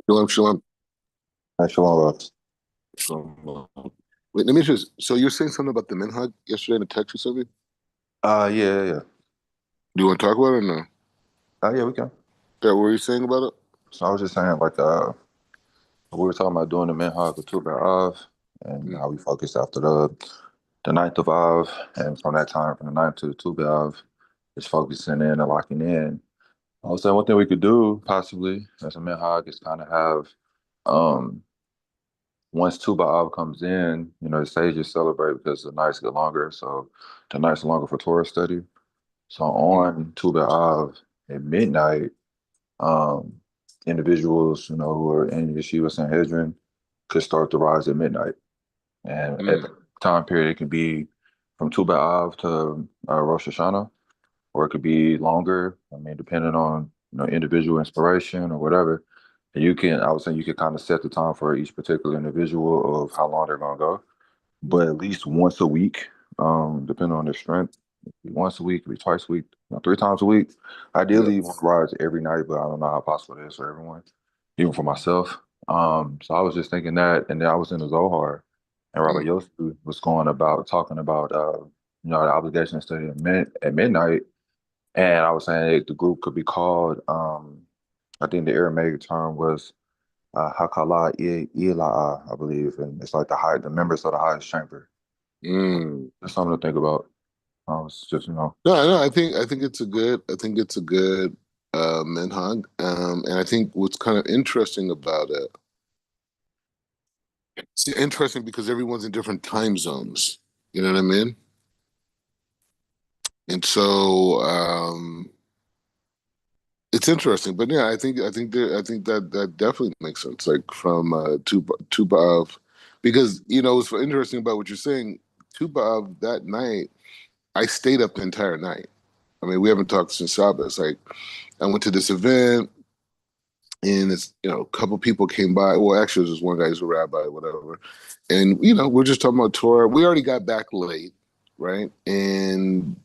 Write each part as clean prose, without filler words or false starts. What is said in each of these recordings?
Shalom, shalom, Shalom, Ross. shalom. Wait, let me just. So you're saying something about the minhag yesterday in the text or something? Yeah. Do you want to talk about it or no? Yeah, we can. Yeah, what were you saying about it? So I was just saying, we were talking about doing the Minhag of Tu B'Av and Mm. how we focused after the ninth of Av, and from that time, from the ninth to the Tu B'Av, just focusing in and locking in. I was saying one thing we could do possibly as a Minhag is kind of have, um, once Tu B'Av comes in, the sages celebrate because the nights get longer, so the nights are longer for Torah study. So Mm. on Tu B'Av at midnight. Um, Individuals, who are in Yeshiva Sanhedrin could start to rise at midnight. And at Mm. the time period, it can be from Tu B'Av to Rosh Hashanah, or it could be longer. I mean, depending on, individual inspiration or whatever. And I would say you can kind of set the time for each particular individual of how long they're going to go, but at least once a week, depending on their strength. Once a week, maybe twice a week, three times a week. Yeah. Ideally, you want to rise every night, but I don't know how possible it is for everyone, even for myself. So I was just thinking that, and then I was in the Zohar, and Rabbi Mm. Yosef was going about talking about, the obligation to study at midnight, and I was saying the group could be called, I think the Aramaic term was Hakala Ila'a, I believe, and it's like the members of the highest chamber. Mm. That's something to think about. It's just, No, I think it's a good minhag. And I think what's kind of interesting about it, it's interesting because everyone's in different time zones. You know what I mean? And so it's interesting, but yeah, I think that definitely makes sense. Like from Tuba of, because what's interesting about what you're saying. Tuba of that night, I stayed up the entire night. I mean, we haven't talked since Shabbos. Like I went to this event, and it's a couple people came by. Well, actually, it was just one guy who's a rabbi, whatever. And we're just talking about Torah. We already got back late, right? And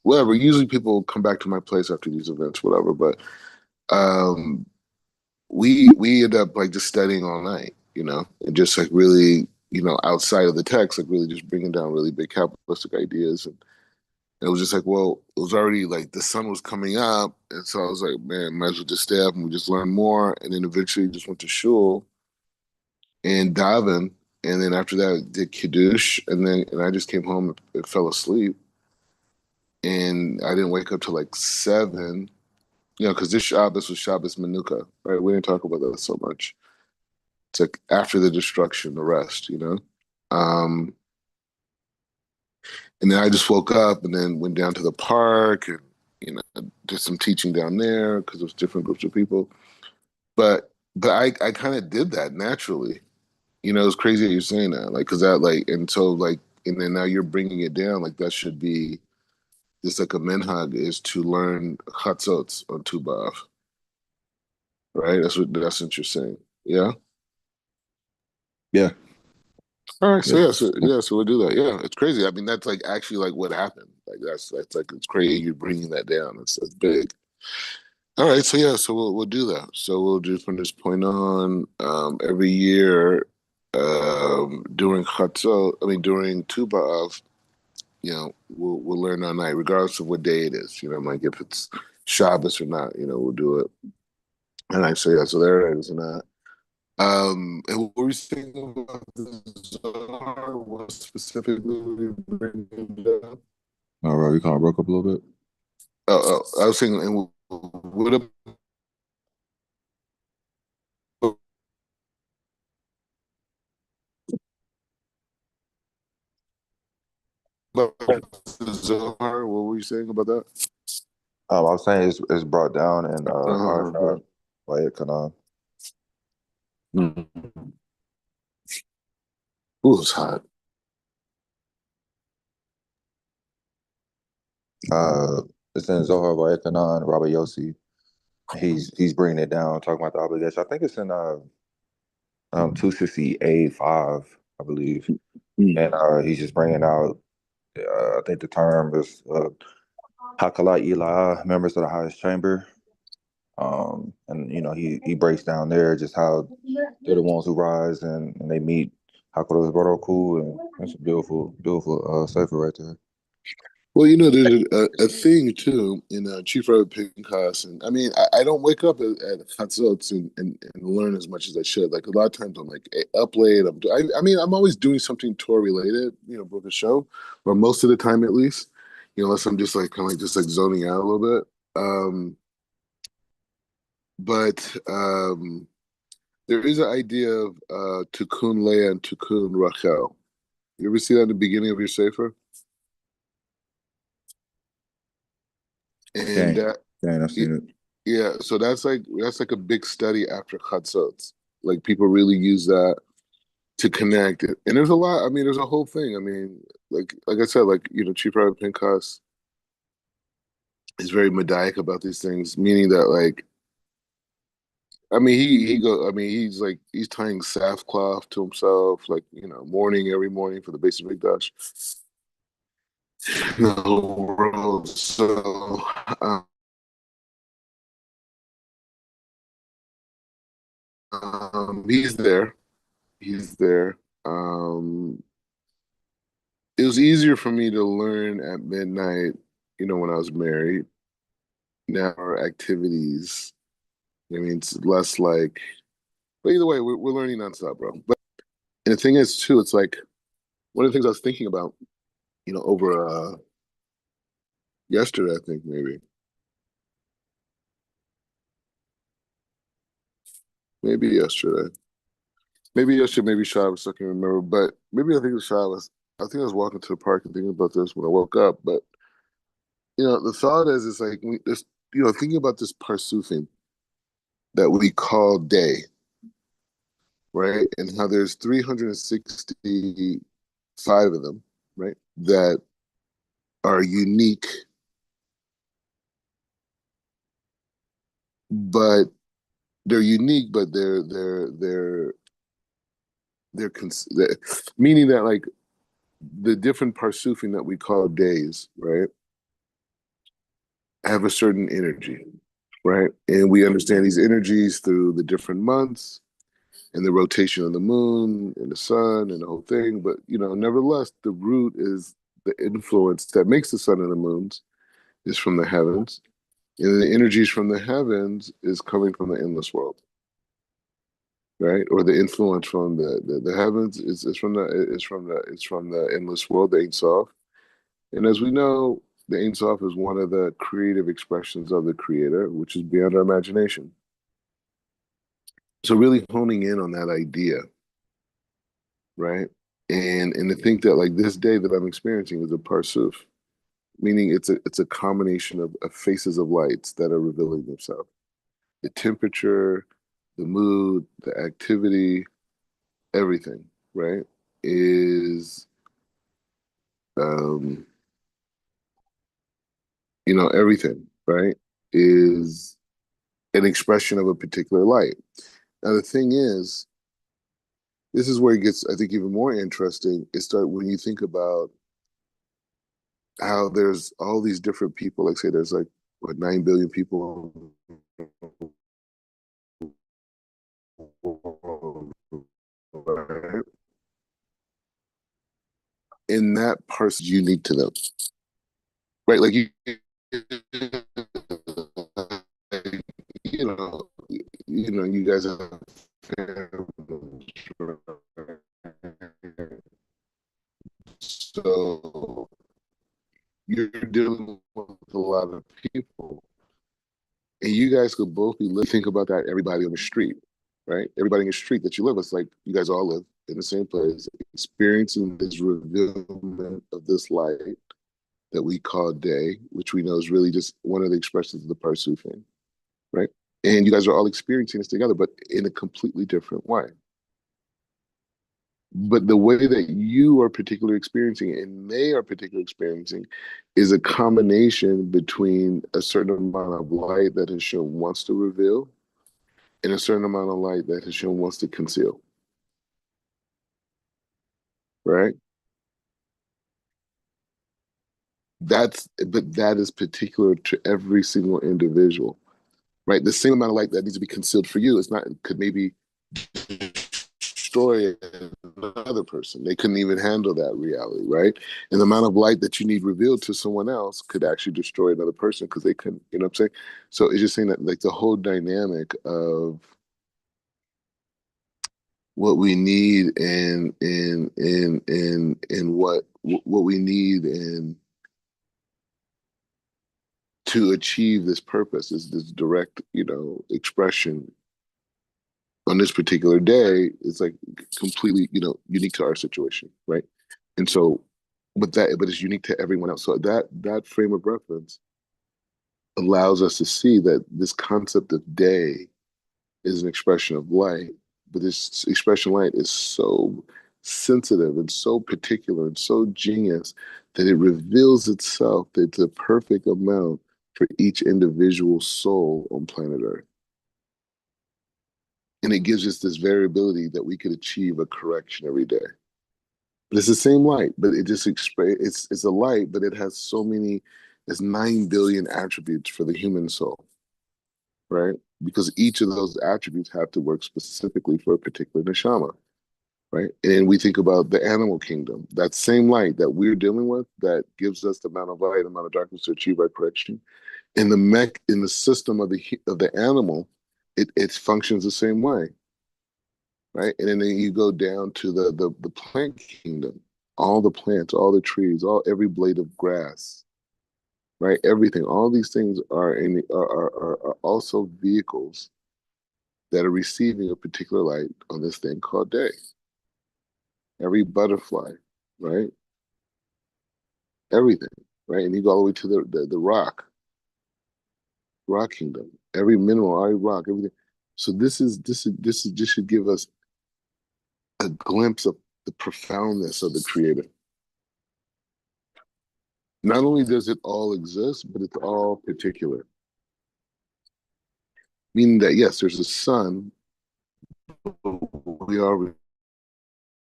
whatever. Usually, people come back to my place after these events, whatever. But um, we end up like just studying all night, and just like really, outside of the text, like really just bringing down really big capitalistic ideas. And it was just like, well, it was already like the sun was coming up, and so I was like, man, might as well just stay up and we just learn more. And then eventually just went to shul and daven, and then after that did kiddush, and I just came home and fell asleep, and I didn't wake up till like 7. Because this Shabbos was Shabbos Manuka, right? We didn't talk about that so much. It's like after the destruction, the rest. Um, and then I just woke up and then went down to the park and did some teaching down there because it was different groups of people. But I kind of did that naturally. It's crazy that you're saying that, like, because that like and so like and then now you're bringing it down like that should be just like a minhag is to learn chatzot on Tu B'Av, right? That's what you're saying, yeah. yeah, All right, so yeah. so we'll do that. Yeah, it's crazy. I mean, that's like actually like what happened. Like that's like it's crazy. You're bringing that down. That's big. All right, so yeah, so we'll do that. So we'll do from this point on every year during Chatzot. I mean during Tu B'Av, we'll learn all night, regardless of what day it is. Like if it's Shabbos or not. We'll do it. And I say yeah. So there it is, and that. And what were you saying about the Zohar? What specifically were you bringing down? All right, you kind of broke up a little bit. I was saying, and what about the Zohar? What were you saying about that? I was saying it's brought down in Uh-huh. Parashat Vayechanan. Mm. Ooh, it's hot. Uh, it's in Zohar Vayechanan, Rabbi Yossi. He's bringing it down, talking about the obligation. I think it's in 268:5, I believe, Mm. and he's just bringing out. I think the term is Hakala Ilah, members of the highest chamber. And he breaks down there just how they're the ones who rise and they meet Hakuro's Baroku, and that's a beautiful, beautiful cipher right there. Well, there's a thing too in Chief Robert Pinkas, and I mean, I don't wake up at Chatzot and learn as much as I should. Like a lot of times, I'm like up late. I mean, I'm always doing something Torah related, book a show, or most of the time at least, unless I'm just like kind of like just like zoning out a little bit. But there is an idea of Tikkun Leah and Tikkun Rachel. You ever see that in the beginning of your sefer? And Dang, that dang, I've seen it. Yeah, so that's like a big study after Chatzot. Like people really use that to connect it. And there's a lot. I mean, there's a whole thing. I mean, like I said, like Chief Rabbi Pinchas is very medaic about these things, meaning that like I mean he go I mean he's tying sackcloth to himself, like morning every morning for the base of Mikdash. The whole world. So he's there. He's there. It was easier for me to learn at midnight, when I was married. Now our activities, I mean, it's less like, but either way, we're learning nonstop, bro. But and the thing is, too, it's like one of the things I was thinking about, over yesterday, I think maybe yesterday, maybe Shabbos, I can remember, but maybe I think it was Shabbos. I think I was walking to the park and thinking about this when I woke up, but the thought is, it's like this, thinking about this parsufim that we call day, right? And how there's 365 of them, right? That are unique, but they're unique, but they're meaning that like the different parsufim that we call days, right, have a certain energy, right? And we understand these energies through the different months and the rotation of the moon and the sun and the whole thing. But nevertheless, the root is the influence that makes the sun and the moons is from the heavens, and the energies from the heavens is coming from the endless world, right? Or the influence from the heavens is from the endless world, the Ein Sof. And as we know, the Ein Sof is one of the creative expressions of the Creator, which is beyond our imagination. So really honing in on that idea, right? And to think that like this day that I'm experiencing is a parsuf, meaning it's a combination of faces of lights that are revealing themselves. The temperature, the mood, the activity, everything, right? Is um, everything, right? Is an expression of a particular light. Now the thing is, this is where it gets, I think, even more interesting. Is start when you think about how there's all these different people. Like say, there's like what 9 billion people, right? And that person is unique to them, right? Like you know, you guys have families, right? So you're dealing with a lot of people, and you guys could both be living. Think about that. Everybody on the street, right? Everybody in the street that you live with, it's like you guys all live in the same place, experiencing this revealment of this light that we call day, which we know is really just one of the expressions of the Parsufim, right? And you guys are all experiencing this together, but in a completely different way. But the way that you are particularly experiencing it and they are particularly experiencing is a combination between a certain amount of light that Hashem wants to reveal and a certain amount of light that Hashem wants to conceal, right? But that is particular to every single individual. right? The same amount of light that needs to be concealed for you is not could maybe destroy another person. They couldn't even handle that reality, right? And the amount of light that you need revealed to someone else could actually destroy another person because they couldn't, you know what I'm saying? So it's just saying that like the whole dynamic of what we need and what we need and to achieve this purpose is this direct, expression on this particular day is like completely, unique to our situation, right? And so, but it's unique to everyone else. So that frame of reference allows us to see that this concept of day is an expression of light, but this expression of light is so sensitive and so particular and so genius that it reveals itself that the perfect amount for each individual soul on planet Earth. And it gives us this variability that we could achieve a correction every day. But it's the same light, but it just it's a light, but it has so many, there's 9 billion attributes for the human soul, right? Because each of those attributes have to work specifically for a particular neshama, right? And we think about the animal kingdom, that same light that we're dealing with that gives us the amount of light, amount of darkness to achieve our correction. In the system of the animal, it functions the same way, right? And then you go down to the plant kingdom, all the plants, all the trees, every blade of grass, right? Everything, all these things are also vehicles that are receiving a particular light on this thing called day. Every butterfly, right? Everything, right? And you go all the way to the rock kingdom. Every mineral, every rock, everything. So this should give us a glimpse of the profoundness of the Creator. Not only does it all exist, but it's all particular. Meaning that yes, there's a sun, but we all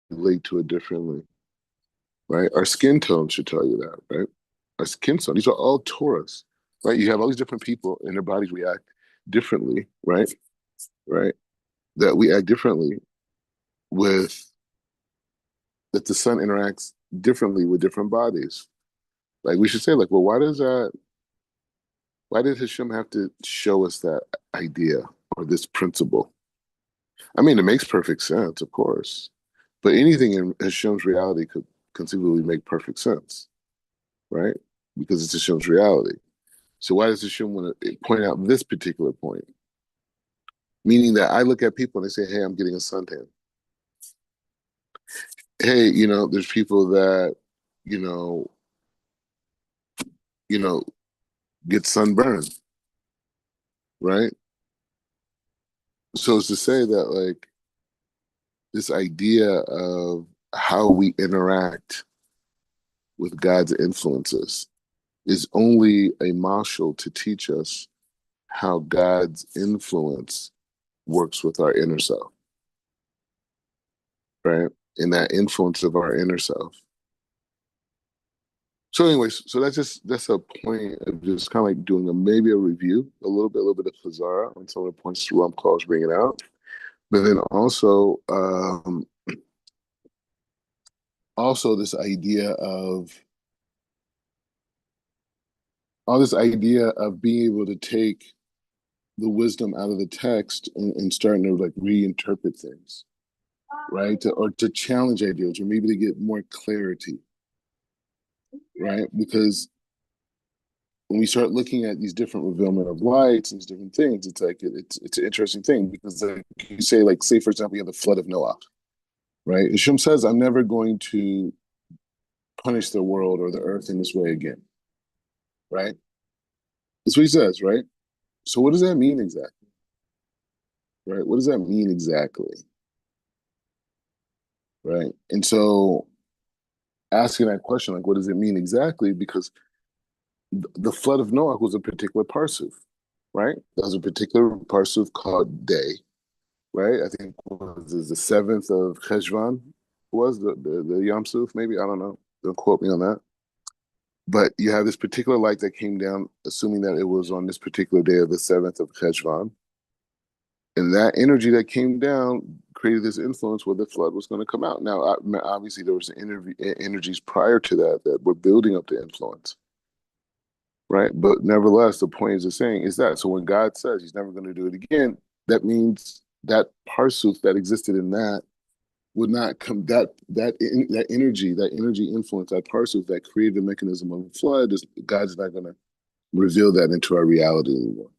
relate to it differently, right? Our skin tone should tell you that, right? Our skin tone. These are all Taurus, right? You have all these different people, and their bodies react differently, right? Right? That we act differently with that the sun interacts differently with different bodies. Like we should say, like, well, why did Hashem have to show us that idea or this principle? I mean, it makes perfect sense, of course, but anything in Hashem's reality could conceivably make perfect sense, right? Because it's Hashem's reality. So why does Hashem want to point out this particular point? Meaning that I look at people and they say, "Hey, I'm getting a suntan." Hey, there's people that, you know, you know, get sunburned, right? So it's to say that like this idea of how we interact with God's influences is only a mashal to teach us how God's influence works with our inner self, right? And that influence of our inner self. So, anyways, so that's a point of just kind of like doing maybe a review, a little bit of Hazara on some of the points Ram Call is bringing out, but then also this idea of being able to take the wisdom out of the text and starting to like reinterpret things, right? Or to challenge ideas, or maybe to get more clarity, right? Because when we start looking at these different revealment of lights and these different things, it's like it's an interesting thing because like you say, like say for example, you have the flood of Noah, right? Hashem says, "I'm never going to punish the world or the earth in this way again," right? That's what he says, right? So what does that mean exactly, right? What does that mean exactly, right? And so asking that question, like, what does it mean exactly? Because the flood of Noah was a particular parsuf, right? That was a particular parsuf called day, right? I think was the 7th of Cheshvan was the Yom Suf, maybe, I don't know. Don't quote me on that. But you have this particular light that came down, assuming that it was on this particular day of the 7th of Cheshvan. And that energy that came down created this influence where the flood was going to come out. Now, obviously, there was energies prior to that that were building up the influence, right? But nevertheless, the point is the saying is that so when God says He's never going to do it again, that means that parsuf that existed in that would not come. That energy influence, that parsuf that created the mechanism of the flood, is God's not going to reveal that into our reality anymore,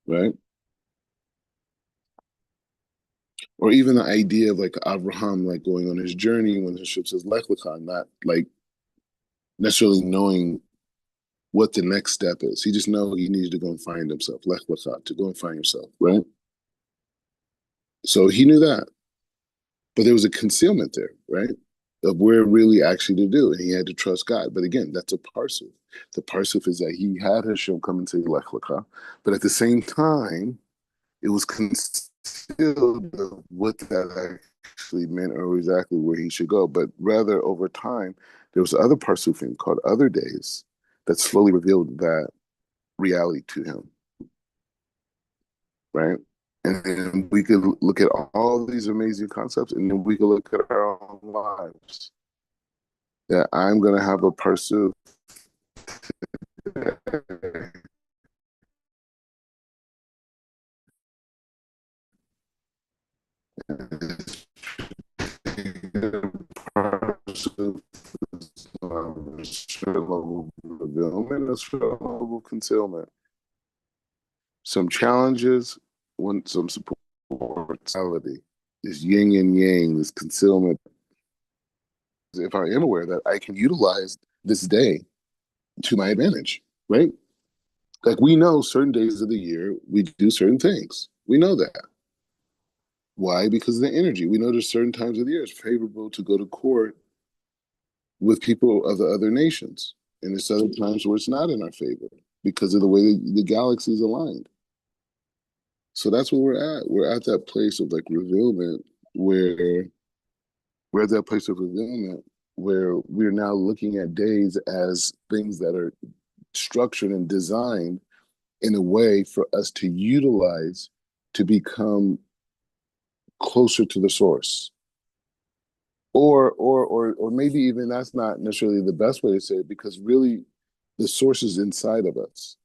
right? Or even the idea of like Abraham, like going on his journey when his ship says Lech Lecha, not like necessarily knowing what the next step is. He just know he needed to go and find himself, Lech Lecha, to go and find himself, right? So he knew that, but there was a concealment there, right? Of where really actually to do, and he had to trust God. But again, that's a parsuf. The parsuf is that he had Hashem come and say Lech Lecha, but at the same time, it was concealed of what that actually meant or exactly where he should go. But rather, over time, there was other parsufim called other days that slowly revealed that reality to him, right? And then we could look at all these amazing concepts, and then we could look at our own lives. That I'm going to have a parsuf a certain level of revealment, a certain level of concealment. Some challenges, some support, this yin and yang, this concealment. If I am aware that I can utilize this day to my advantage, right? Like we know certain days of the year we do certain things. We know that. Why? Because of the energy. We know there's certain times of the year it's favorable to go to court with people of the other nations. And there's other times where it's not in our favor because of the way the galaxy is aligned. So that's where we're at. We're at that place of like revealment where we're at that place of revealment where we're now looking at days as things that are structured and designed in a way for us to utilize to become closer to the source. Or maybe even that's not necessarily the best way to say it because really the source is inside of us.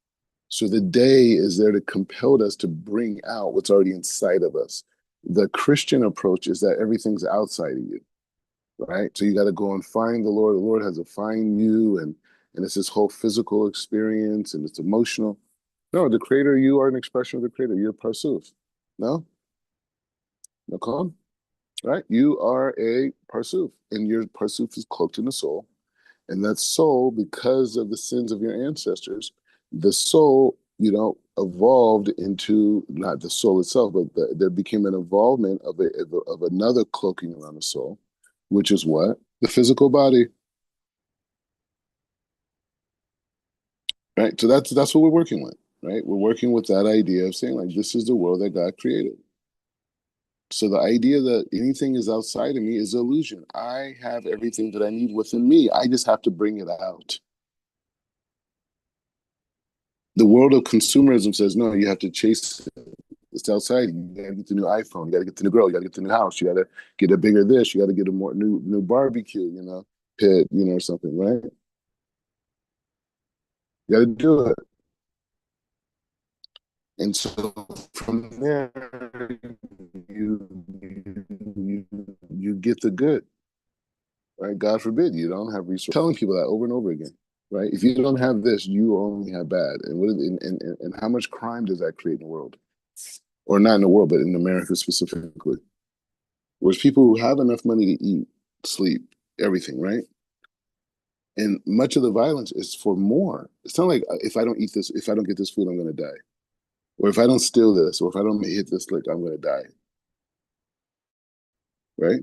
So the day is there to compel us to bring out what's already inside of us. The Christian approach is that everything's outside of you, right? So you got to go and find the Lord. The Lord has to find you, and it's this whole physical experience and it's emotional. No, the Creator, you are an expression of the Creator. You're Parsuf. No, no, come, right? You are a Parsuf, and your Parsuf is cloaked in the soul. And that soul, because of the sins of your ancestors, the soul, evolved into not the soul itself, but there became an involvement of another cloaking around the soul, which is what? The physical body, right? So that's what we're working with, right? We're working with that idea of saying like this is the world that God created. So the idea that anything is outside of me is illusion. I have everything that I need within me. I just have to bring it out. The world of consumerism says no, you have to chase it. It's outside. You gotta get the new iPhone. You gotta get the new girl. You gotta get the new house. You gotta get a bigger this. You gotta get a more new barbecue. Pit. Or something, right? You gotta do it. And so from there, you get the good, right? God forbid you don't have resources. Telling people that over and over again, right? If you don't have this, you only have bad. And how much crime does that create in the world? Or not in the world, but in America specifically. Whereas people who have enough money to eat, sleep, everything, right? And much of the violence is for more. It's not like if I don't eat this, if I don't get this food, I'm going to die. Or if I don't steal this, or if I don't hit this lick, I'm going to die, right?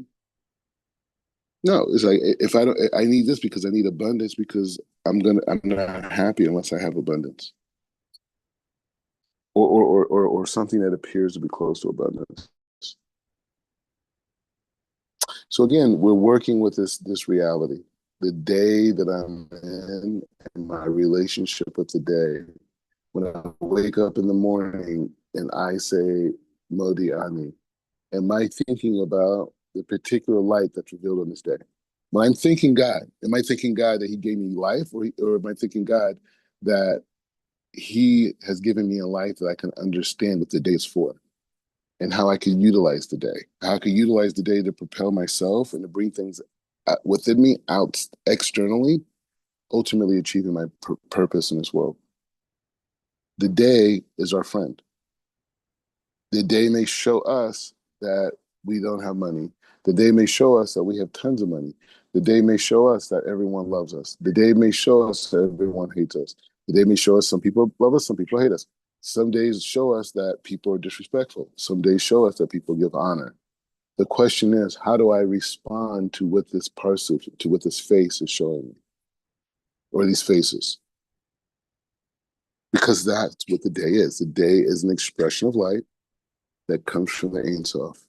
No, it's like if I don't, I need this because I need abundance because I'm not happy unless I have abundance, or something that appears to be close to abundance. So again, we're working with this reality. the day that I'm in and my relationship with the day. When I wake up in the morning and I say, Modi Ani, am I thinking about the particular light that's revealed on this day? When I'm thinking God, am I thinking God that He gave me life, or am I thinking God that He has given me a life that I can understand what the day is for and how I can utilize the day? How I can utilize the day to propel myself and to bring things within me out externally, ultimately achieving my purpose in this world. The day is our friend. The day may show us that we don't have money. The day may show us that we have tons of money. The day may show us that everyone loves us. The day may show us that everyone hates us. The day may show us some people love us, some people hate us. Some days show us that people are disrespectful. Some days show us that people give honor. The question is, how do I respond to what this person, to what this face is showing me, or these faces? Because that's what the day is. The day is an expression of light that comes from the Ein Sof.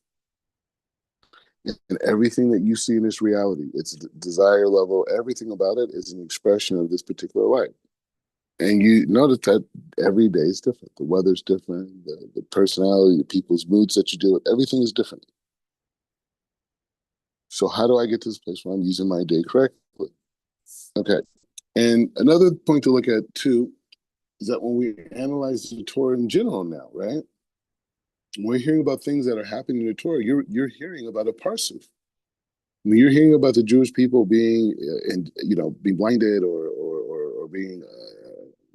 And everything that you see in this reality, its desire level, everything about it is an expression of this particular light. And you notice that every day is different. The weather's different, the personality, the people's moods that you deal with, everything is different. So how do I get to this place where I'm using my day correctly? Okay. And another point to look at too is that when we analyze the Torah in general now, right? When we're hearing about things that are happening in the Torah, you're hearing about a parsif. When you're hearing about the Jewish people being, and being blinded or being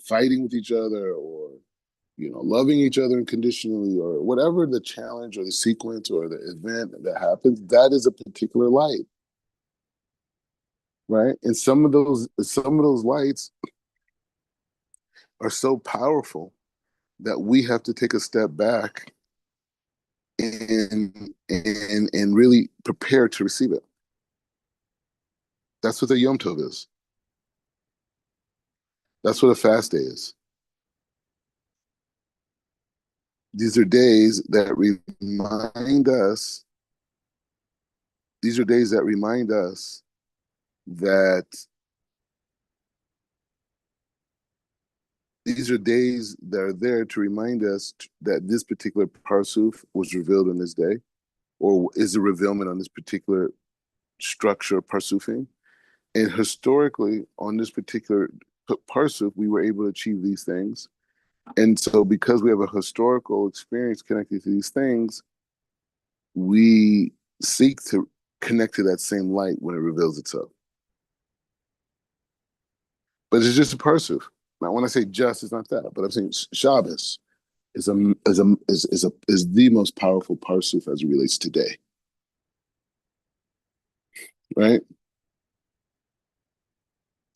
fighting with each other, or loving each other unconditionally, or whatever the challenge or the sequence or the event that happens, that is a particular light, right? And some of those lights are so powerful that we have to take a step back and really prepare to receive it. That's what the Yom Tov is. That's what a fast day is. These are days that remind us, these are days that remind us that these are days that are there to remind us that this particular parsuf was revealed on this day, or is a revealment on this particular structure of parsufing. And historically, on this particular parsuf, we were able to achieve these things. And so, because we have a historical experience connected to these things, we seek to connect to that same light when it reveals itself. But it's just a parsuf. Now, when I say just, it's not that. But I'm saying Shabbos is the most powerful parsuf as it relates today, right?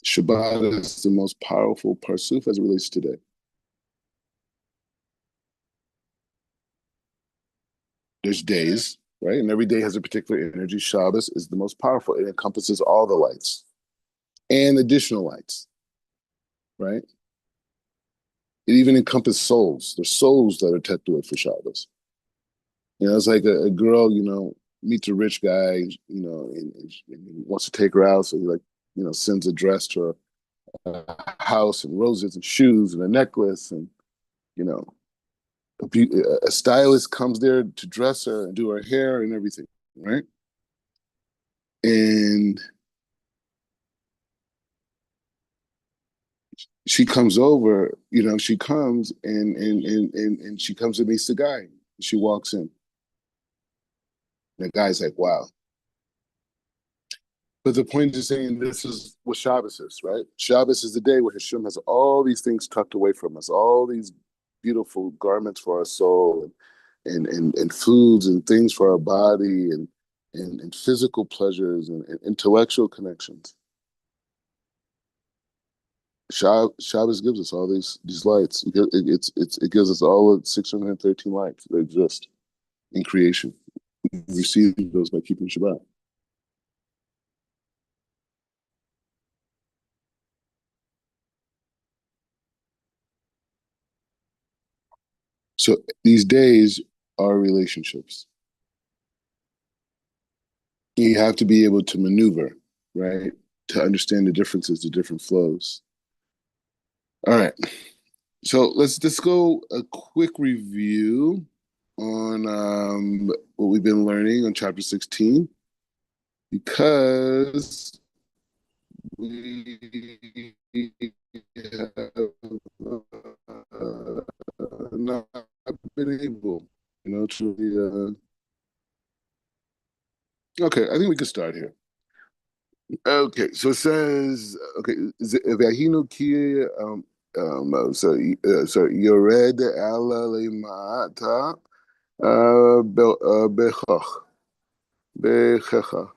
Shabbat is the most powerful parsuf as it relates today. There's days, right? And every day has a particular energy. Shabbos is the most powerful. It encompasses all the lights and additional lights, right? It even encompasses souls. There's souls that are tetuah for Shabbos. It's like a girl, meets a rich guy, and he wants to take her out. So he sends a dress to her house and roses and shoes and a necklace. And, you know, a stylist comes there to dress her and do her hair and everything, right? And she comes over, she comes and she comes and meets the guy. She walks in. The guy's like, wow. But the point is saying this is what Shabbos is, right? Shabbos is the day where Hashem has all these things tucked away from us, all these beautiful garments for our soul, and foods and things for our body, and physical pleasures and intellectual connections. Shabbos gives us all these lights. It gives us all the 613 lights that exist in creation. We receive those by keeping Shabbat. So these days are relationships. You have to be able to maneuver, right? to understand the differences, the different flows. All right. So let's just go a quick review on what we've been learning on chapter 16 because we have not been able, to. Okay, I think we can start here. Okay, so it says, okay, Vahinu ki so Yored ala lemata bechecha.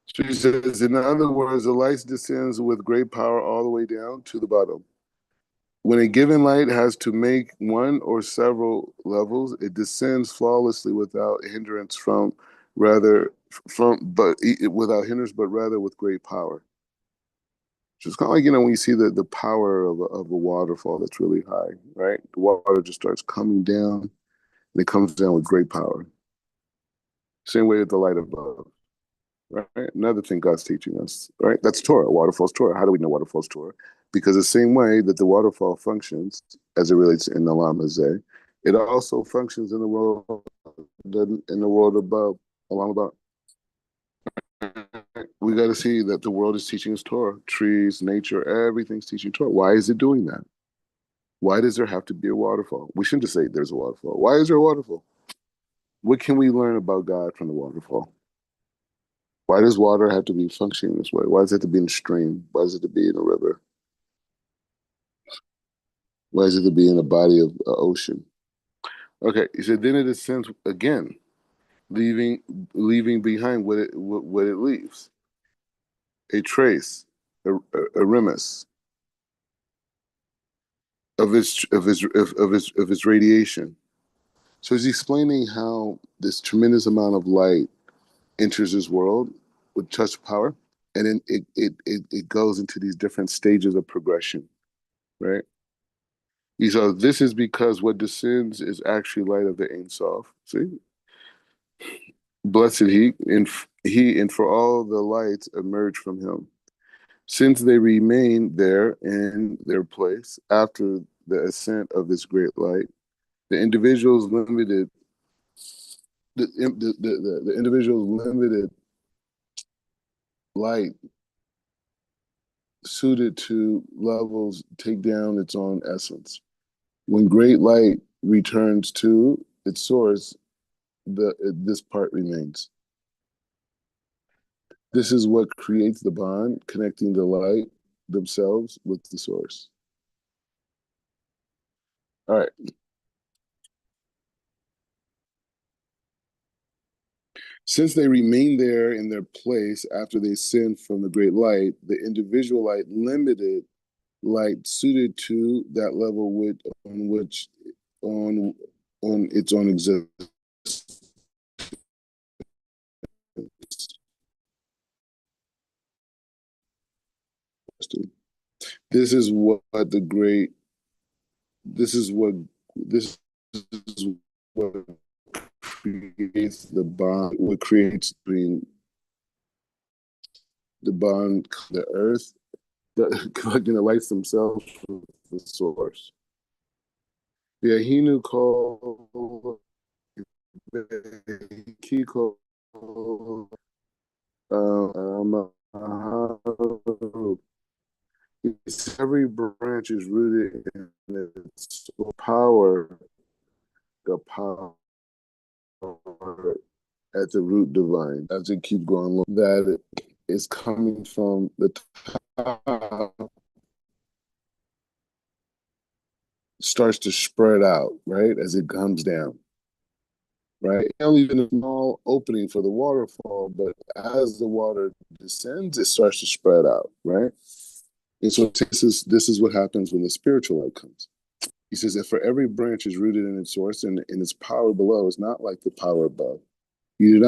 She says, in other words, the light descends with great power all the way down to the bottom. When a given light has to make one or several levels, it descends flawlessly without hindrance without hindrance, but rather with great power. So it's kind of like, when you see the power of a waterfall that's really high, right? The water just starts coming down and it comes down with great power. Same way with the light above, right? Another thing God's teaching us, right? That's Torah, waterfall's Torah. How do we know waterfall's Torah? Because the same way that the waterfall functions as it relates in the Lamazeh, it also functions in the world above, along above. We got to see that the world is teaching us Torah. Trees, nature, everything's teaching Torah. Why is it doing that? Why does there have to be a waterfall? We shouldn't just say there's a waterfall. Why is there a waterfall? What can we learn about God from the waterfall? Why does water have to be functioning this way? Why does it have to be in a stream? Why does it have to be in a river? Why does it have to be in a body of ocean? Okay, he said, then it ascends again, leaving behind what it leaves, a trace, a remiss of its radiation. So he's explaining how this tremendous amount of light enters this world with such power, and then it goes into these different stages of progression, right? So this is because what descends is actually light of the Ein Sof. See, blessed he and for all the lights emerge from him. Since they remain there in their place after the ascent of this great light, the individual's limited the individual's limited light suited to levels take down its own essence. When great light returns to its source, this part remains. This is what creates the bond connecting the light themselves with the source. All right. Since they remain there in their place after they sin from the great light, the individual light limited light suited to that level on on its own existence. This is what the great. This is what this is what creates the bond. What creates between the bond, the earth, collecting the lights themselves with the source. Yahinu called Kiko every branch is rooted in its power, the power at the root divine. As it keeps going, that it is coming from the top, starts to spread out, right, as it comes down. Right, only even a small opening for the waterfall, but as the water descends, it starts to spread out, right? And so this is what happens when the spiritual light comes. He says that for every branch is rooted in its source, and its power below is not like the power above. You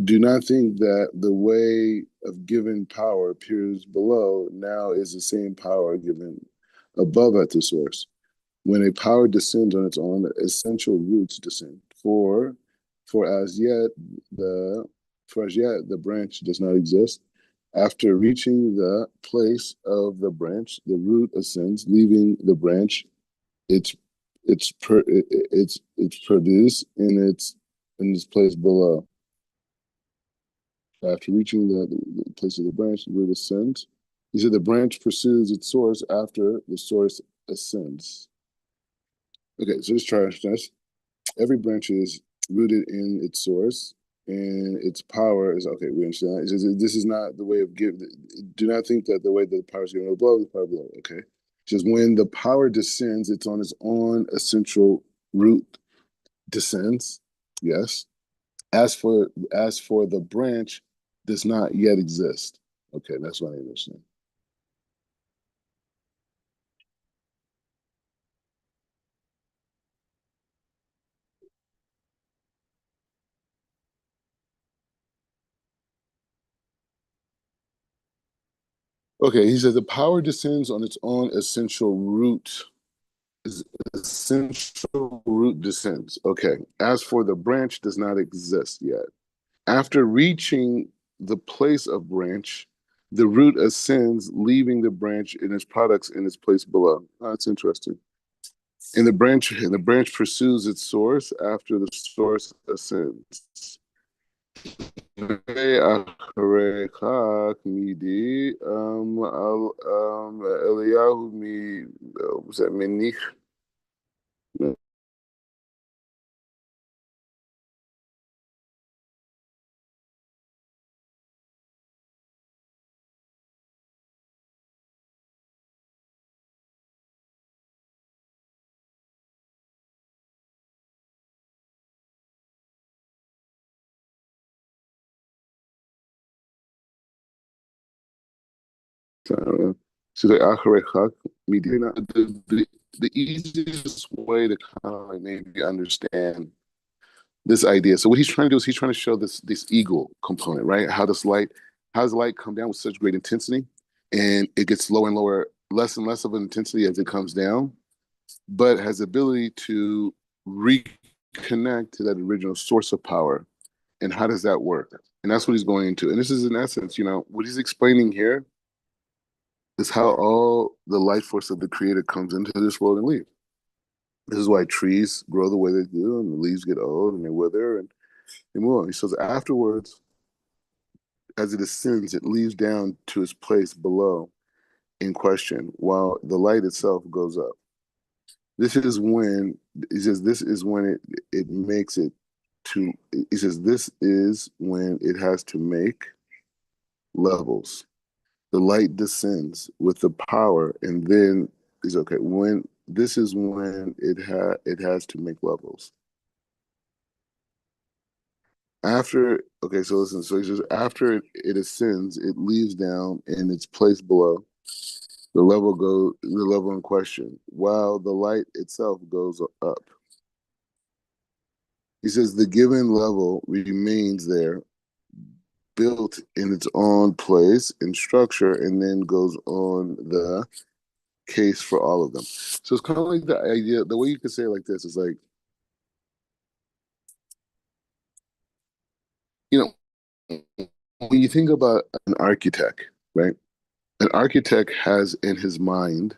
do not think that the way of given power appears below now is the same power given above at the source. When a power descends on its own, essential roots descend. For as yet the branch does not exist, After reaching the place of the branch, the root ascends, leaving the branch. It's it's produced in its place below. After reaching the place of the branch, the root ascends. He said the branch pursues its source after the source ascends. Okay, so let's try to understand this. Every branch is rooted in its source, and its power is okay. We understand that. It says this is not the way of give. Do not think that the way that the power is given to blow, the power below. Okay, just when the power descends, it's on its own essential root descends. Yes. As for the branch, does not yet exist. Okay, that's what I understand. Okay, he says the power descends on its own essential root. Essential root descends. Okay. As for the branch, does not exist yet. After reaching the place of branch, the root ascends, leaving the branch and its products in its place below. Oh, that's interesting. And the branch pursues its source after the source ascends. Eliyahu was that Menich? So the Acharechak, the easiest way to kind of like maybe understand this idea. So what he's trying to do is he's trying to show this eagle component, right? How does light come down with such great intensity, and it gets lower and lower, less and less of an intensity as it comes down, but has the ability to reconnect to that original source of power. And how does that work? And that's what he's going into. And this is in essence, what he's explaining here is how all the life force of the creator comes into this world and leaves. This is why trees grow the way they do, and the leaves get old and they wither and they move on. He says afterwards, as it ascends, it leaves down to its place below in question, while the light itself goes up. This is when he says this is when it makes it to. He says this is when it has to make levels. The light descends with the power, and then is okay. When this is when it has to make levels. After okay, so listen, so he says after it ascends, it leaves down in its place below. The level in question, while the light itself goes up. He says the given level remains there, built in its own place and structure, and then goes on the case for all of them. So it's kind of like the idea, the way you could say it like this is like, you when you think about an architect, right? An architect has in his mind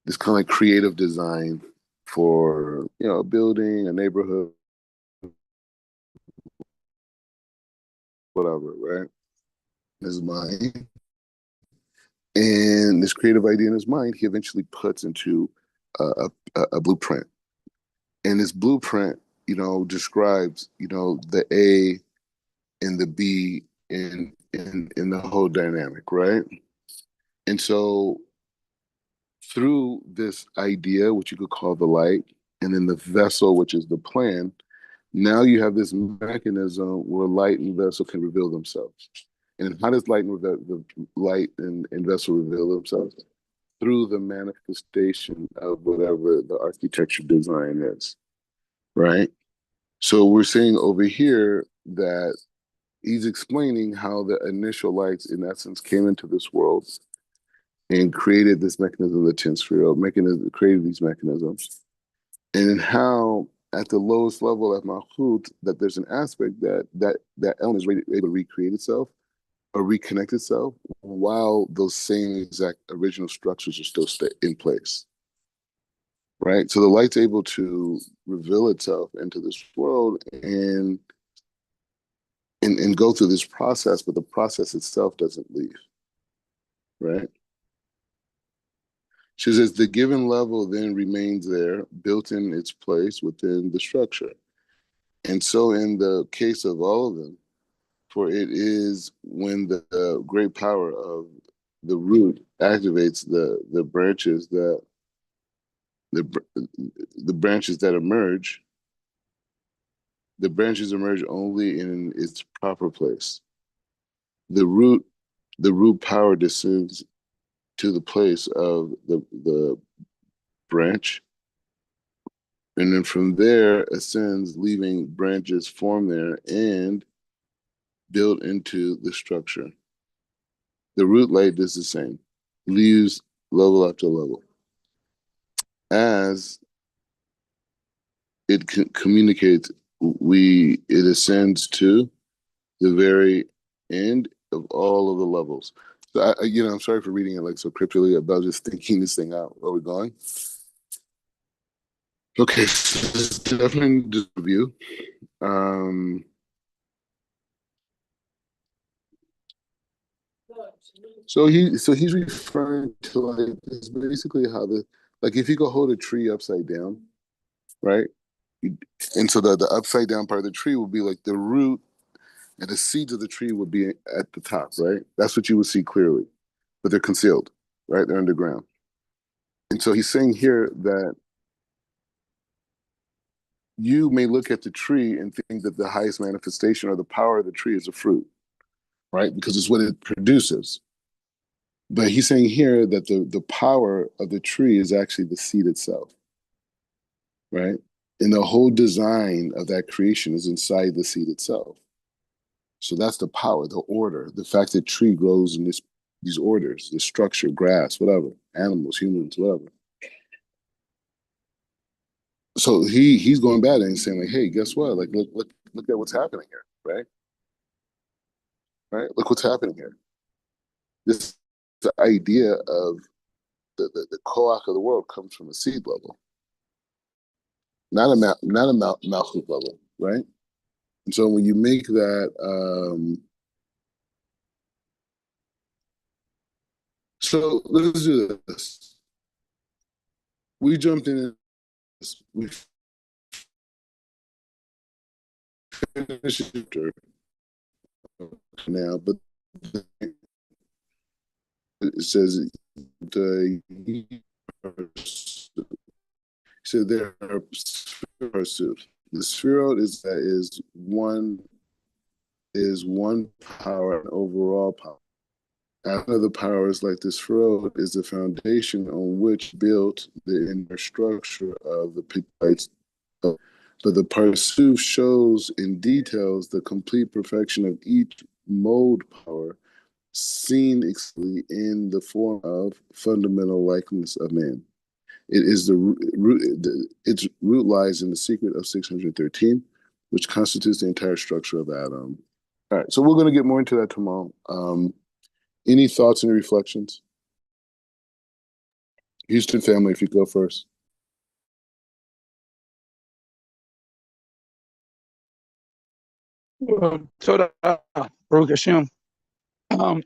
this kind of like creative design for, a building, a neighborhood, whatever, right? His mind. And this creative idea in his mind, he eventually puts into a blueprint. And this blueprint, describes, the A and the B in the whole dynamic, right? And so through this idea, which you could call the light, and then the vessel, which is the plan, now you have this mechanism where light and vessel can reveal themselves. And how does light and vessel reveal themselves? Through the manifestation of whatever the architecture design is, right? So we're seeing over here that he's explaining how the initial lights, in essence, came into this world and created this mechanism, the 10 sphere mechanism, created these mechanisms, and how at the lowest level at Malchut, that there's an aspect that element is able to recreate itself, or reconnect itself while those same exact original structures are still in place, right? So the light's able to reveal itself into this world and go through this process, but the process itself doesn't leave, right? She says the given level then remains there, built in its place within the structure. And so, in the case of all of them, for it is when the great power of the root activates the branches that the the branches that emerge. The branches emerge only in its proper place. The root the root power descends to the place of the branch, and then from there ascends, leaving branches form there and built into the structure. The root light does the same, leaves level after level. As it communicates, it ascends to the very end of all of the levels. So I'm sorry for reading it like so cryptically about just thinking this thing out. Where are we going? Okay, so this is definitely just a review. Um, so he's referring to like this basically how the like if you could hold a tree upside down, right? And so the upside down part of the tree would be like the root and the seeds of the tree would be at the top, right? That's what you would see clearly, but they're concealed, right? They're underground. And so he's saying here that you may look at the tree and think that the highest manifestation or the power of the tree is a fruit, right? Because it's what it produces. But he's saying here that the power of the tree is actually the seed itself, right? And the whole design of that creation is inside the seed itself. So that's the power, the order, the fact that tree grows in these orders, the structure, grass, whatever, animals, humans, whatever. So he's going back and saying like, hey, guess what? Like look at what's happening here, right? Right? Look what's happening here. This the idea of the koach of the world comes from a seed level, not a malchut level, right? And so when you make that, so let's do this. We jumped in. We finished it now, but it says the so there are spherosuit. The spherot is one power and overall power. One of the powers like this road is the foundation on which built the inner structure of the Pitchei. But the Parsuf shows in details the complete perfection of each mode power seen explicitly in the form of fundamental likeness of man. It is its root lies in the secret of 613, which constitutes the entire structure of Adam. All right, so we're going to get more into that tomorrow. Any thoughts and reflections? Houston family, if you go first. So, Baruch Hashem. Um,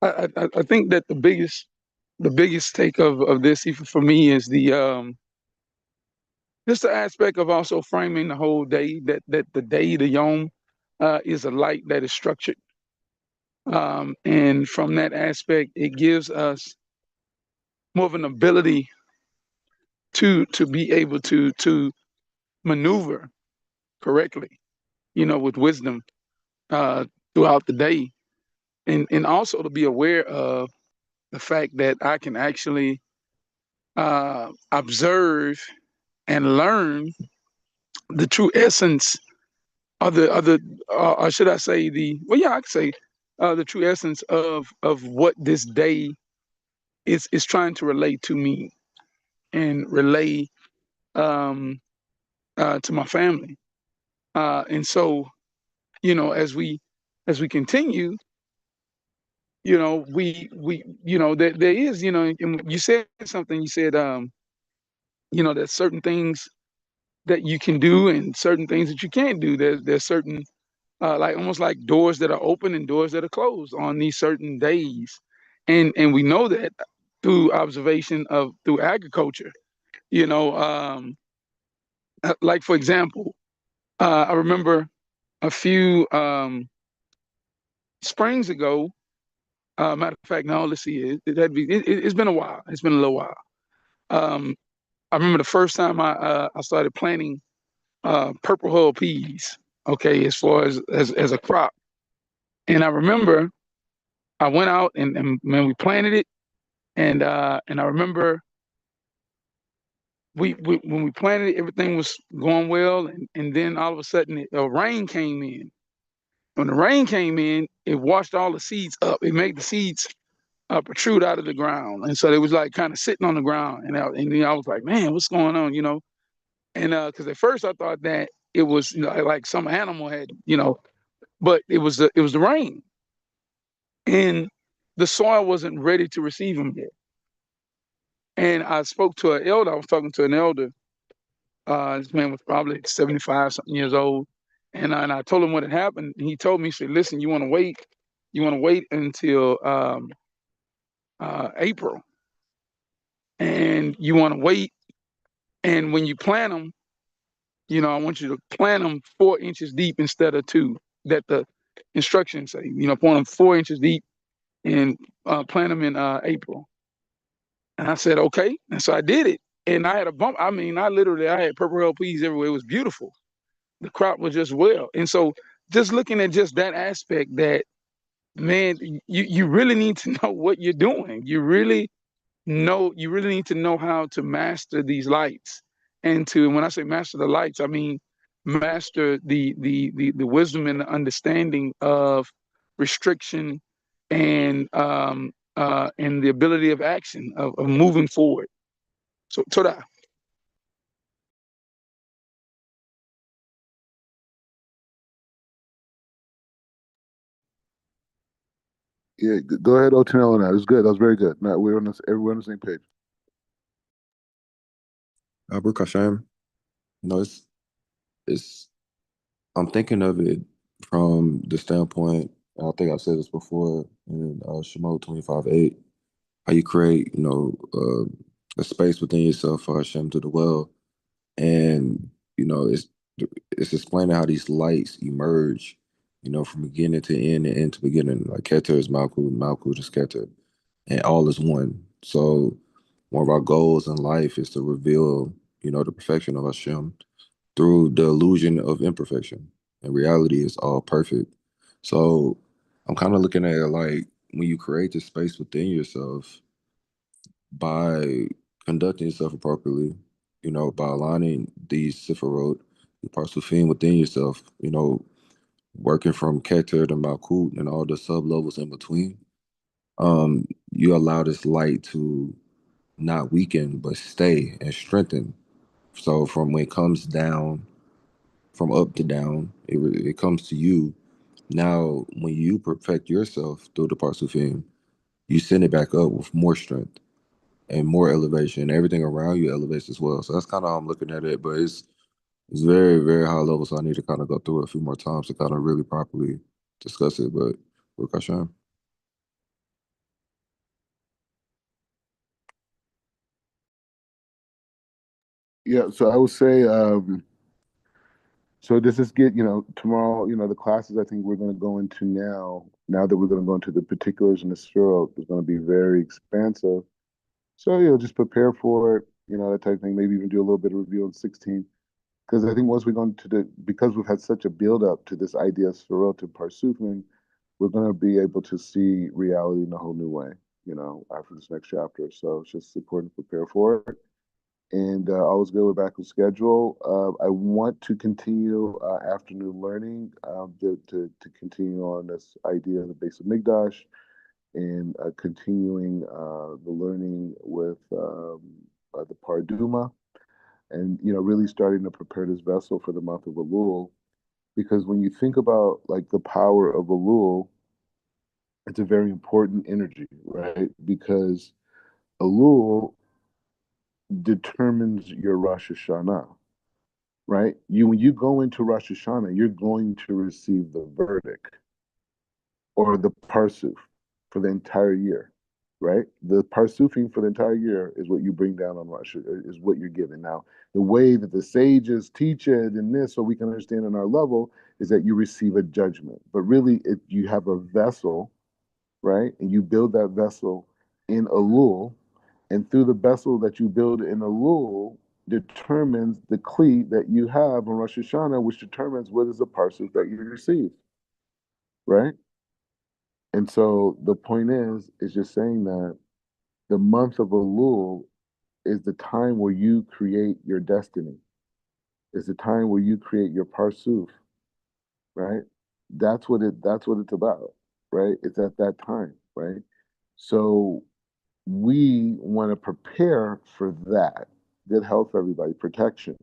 I think that the biggest take of this, even for me, is the just the aspect of also framing the whole day, that the day, the Yom, is a light that is structured, and from that aspect, it gives us more of an ability to be able to maneuver correctly, with wisdom, uh, throughout the day, and also to be aware of the fact that I can actually observe and learn the true essence or should I say I could say the true essence of what this day is trying to relate to me and relay um, to my family. And so, you know, as as we continue, there is, and you said something. You said, there's certain things that you can do and certain things that you can't do. There's certain like almost like doors that are open and doors that are closed on these certain days, and we know that through observation of through agriculture. You know, like for example, I remember a few springs ago. Matter of fact, no, let's see, it's been a while. It's been a little while. Um, I remember the first time I started planting purple hull peas. Okay, as far as a crop, and I remember I went out and man, we planted it, and I remember we when we planted it, everything was going well, and then all of a sudden rain came in. When the rain came in, it washed all the seeds up. It made the seeds protrude out of the ground, and so it was like kind of sitting on the ground. And then I was like, man, what's going on, And because at first I thought that it was like some animal had, but it was the rain, and the soil wasn't ready to receive them yet. And I spoke to an elder. I was talking to an elder. This man was probably 75 something years old, and I told him what had happened. And he told me, he said, "Listen, you want to wait? You want to wait until April, and you want to wait. And when you plant them, I want you to plant them 4 inches deep instead of two. That the instructions say. Plant them 4 inches deep and plant them in April." And I said, okay. And so I did it. And I had a bump. I mean, I had purple hell peas everywhere. It was beautiful. The crop was just well. And so just looking at just that aspect that, man, you really need to know what you're doing. You really need to know how to master these lights. And when I say master the lights, I mean master the wisdom and the understanding of restriction and the ability of action of moving forward. So Toda. Yeah, go ahead, Otinel, on that. It was good. That was very good. Now we're on this. Everyone on the same page. Baruch Hashem. It's I'm thinking of it from the standpoint, and I think I've said this before in Shemot 25:8, how you create, a space within yourself for Hashem to dwell. And, it's explaining how these lights emerge, from beginning to end and end to beginning. Like Keter is Malkut, Malkut is Keter, and all is one. So one of our goals in life is to reveal, the perfection of Hashem through the illusion of imperfection. And reality is all perfect. So I'm kind of looking at it like when you create this space within yourself by conducting yourself appropriately, by aligning these Sifirot, the Parsufim within yourself, working from Keter to Malkut and all the sub levels in between, you allow this light to not weaken but stay and strengthen. So from when it comes down, from up to down, it comes to you. Now, when you perfect yourself through the Parsufim, you send it back up with more strength and more elevation. Everything around you elevates as well. So that's kind of how I'm looking at it. But it's very, very high level. So I need to kind of go through it a few more times to kind of really properly discuss it. But Baruch Hashem. Yeah, so I would say, so does this get, tomorrow, the classes I think we're going to go into now that we're going to go into the particulars in the Sphero, is going to be very expansive. So, just prepare for it, that type of thing. Maybe even do a little bit of review on 16. Because I think once we go into because we've had such a build up to this idea of Sphero and Parsufim, we're going to be able to see reality in a whole new way, after this next chapter. So it's just important to prepare for it. And always good. We're back on schedule. I want to continue afternoon learning to continue on this idea of the base of Migdash and continuing the learning with the Parduma and really starting to prepare this vessel for the month of Elul because when you think about like the power of Elul, it's a very important energy, right? Because Elul determines your Rosh Hashanah, right? You when you go into Rosh Hashanah, you're going to receive the verdict or the parsuf for the entire year, right? The parsufing for the entire year is what you bring down on Rosh, is what you're given. Now, the way that the sages teach it in this, so we can understand on our level, is that you receive a judgment. But really, you have a vessel, right? And you build that vessel in Elul, and through the vessel that you build in Elul, determines the kli that you have on Rosh Hashanah, which determines what is the parsuf that you receive, right? And so the point is just saying that the month of Elul is the time where you create your destiny. It's the time where you create your parsuf, right? That's what it's about, right? It's at that time, right? So we want to prepare for that. Good health, everybody, protection,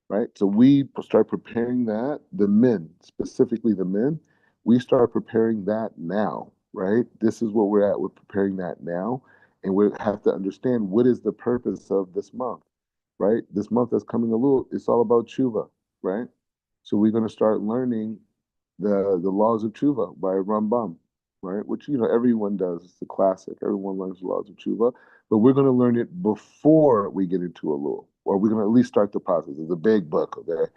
right? So we start preparing that, the men, specifically the men, we start preparing that now, right? This is where we're at. We're preparing that now. And we have to understand what is the purpose of this month, right? This month that's coming a little, it's all about tshuva, right? So we're going to start learning the laws of tshuva by Rambam, right? Which everyone does. It's a classic. Everyone learns the laws of tshuva, but we're going to learn it before we get into Elul, or we're going to at least start the process. It's a big book, okay?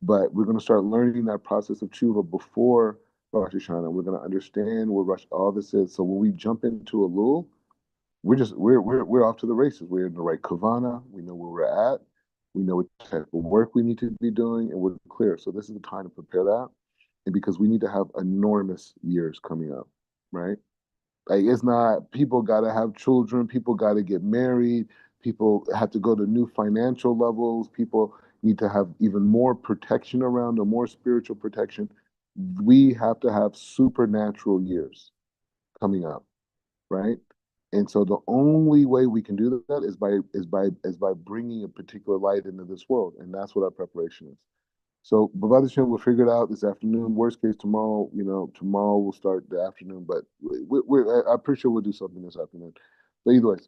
But we're going to start learning that process of tshuva before Rosh Hashanah. We're going to understand what all this is. So when we jump into Elul, we're off to the races. We're in the right kavana. We know where we're at. We know what type of work we need to be doing, and we're clear. So this is the time to prepare that, and because we need to have enormous years coming up, right? Like it's not people got to have children, people got to get married, people have to go to new financial levels, people need to have even more protection around them, more spiritual protection. We have to have supernatural years coming up, right? And so the only way we can do that is by bringing a particular light into this world, and that's what our preparation is. So, Bavada Shem, we'll figure it out this afternoon. Worst case, tomorrow. Tomorrow we'll start the afternoon, but I'm pretty sure we'll do something this afternoon. But either way,